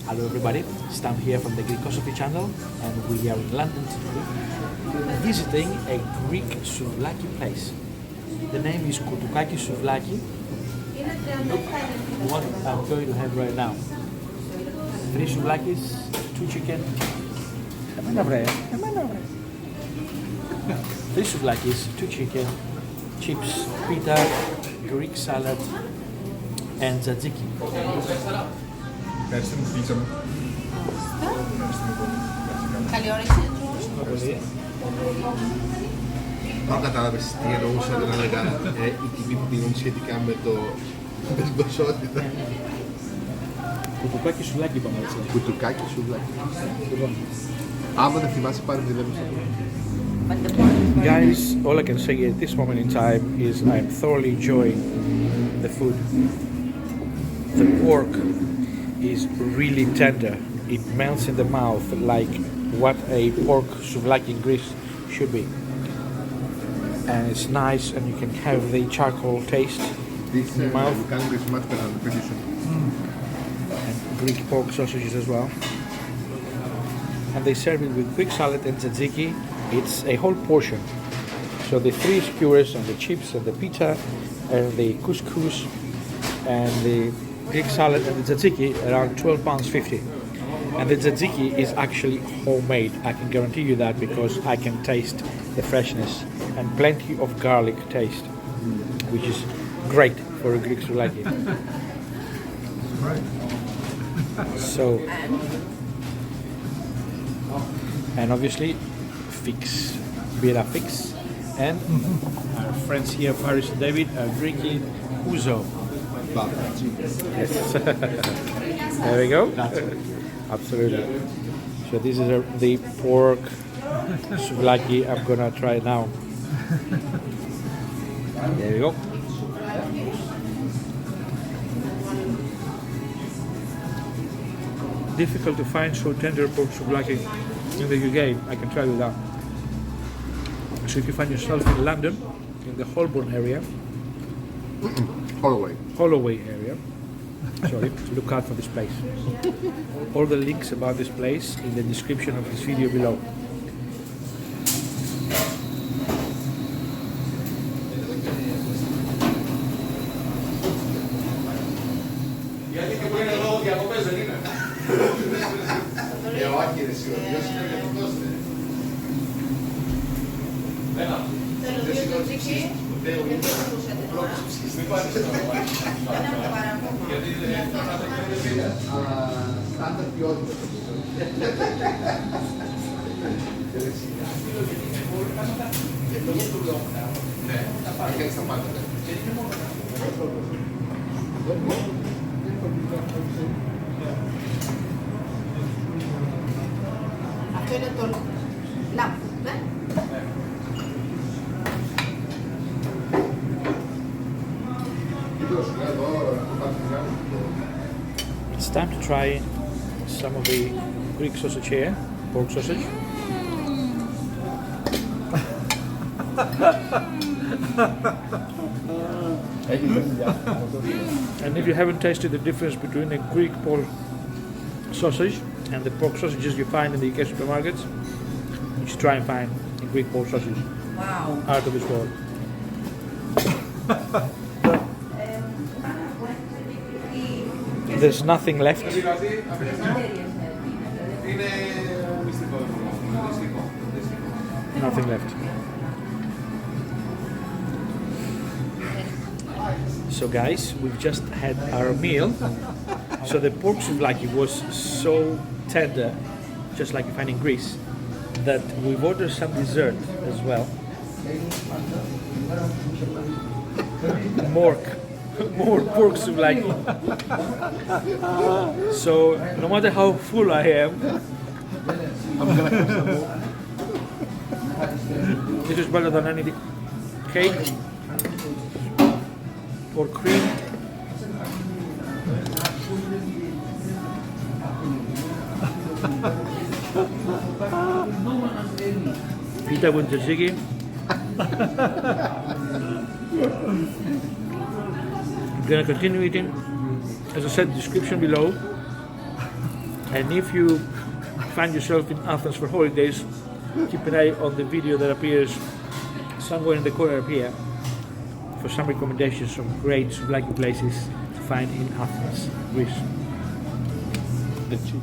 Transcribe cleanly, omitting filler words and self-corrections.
Hello everybody, Stam here from the Greek Philosophy channel, and we are in London today visiting a Greek souvlaki place. The name is Koutoukaki Souvlaki. Look what I'm going to have right now. 3 souvlakis, 2 chicken. 3 souvlakis, 2 chicken, chips, pita, Greek salad, and tzatziki. Ευχαριστούμε που πίτσα μου. Καλή όρεξη. Αν κατάλαβες τι εννοούσα όταν έλεγα η τιμή που δίνουν σχετικά με την ποσότητα. Κoutoukaki Souvlaki είπαμε έτσι. Κουτουκάκι σουβλάκι. Άμα δεν θυμάσαι πάρε τη λέμε. Guys, all I can say at this moment in time is I'm thoroughly enjoying the food. The pork is really tender. It melts in the mouth like what a pork souvlaki in Greece should be. And it's nice, and you can have the charcoal taste This in your mouth. Greek is much better than British. And Greek pork sausages as well. And they serve it with Greek salad and tzatziki. It's a whole portion. So the 3 skewers and the chips and the pita and the couscous and the Greek salad and the tzatziki around £12.50. And the tzatziki is actually homemade. I can guarantee you that because I can taste the freshness and plenty of garlic taste, which is great for a Greek souvlaki. So, and obviously, Fix, Bira Fix, and our friends here, Paris and David, are drinking Ouzo. Yes. There we go. Absolutely. So this is the pork souvlaki I'm gonna try now. There we go. Difficult to find so tender pork souvlaki in the UK, I can tell you that. So if you find yourself in London, in the Holborn area, Holloway area, sorry, look out for this place. All the links about this place in the description of this video below. Στάνταρ ποιότητα. Ναι, αρχίζει τα πάντα. Αυτό είναι το λαμπ, ναι. It's time to try some of the Greek sausage here, pork sausage. And if you haven't tasted the difference between the Greek pork sausage and the pork sausages you find in the UK supermarkets, you should try and find a Greek pork sausage Wow. out of this world. There's nothing left. Nothing left. So guys, we've just had our meal. So the pork souvlaki was so tender, just like you find in Greece, that we've ordered some dessert as well. More pork souvlaki. So no matter how full I am, I'm gonna have some more. This is better than any cake or cream. Pita with tzatziki. I'm gonna continue eating. As I said, description below. And if you find yourself in Athens for holidays, keep an eye on the video that appears somewhere in the corner up here for some recommendations of great souvlaki places to find in Athens, Greece. Έτσι.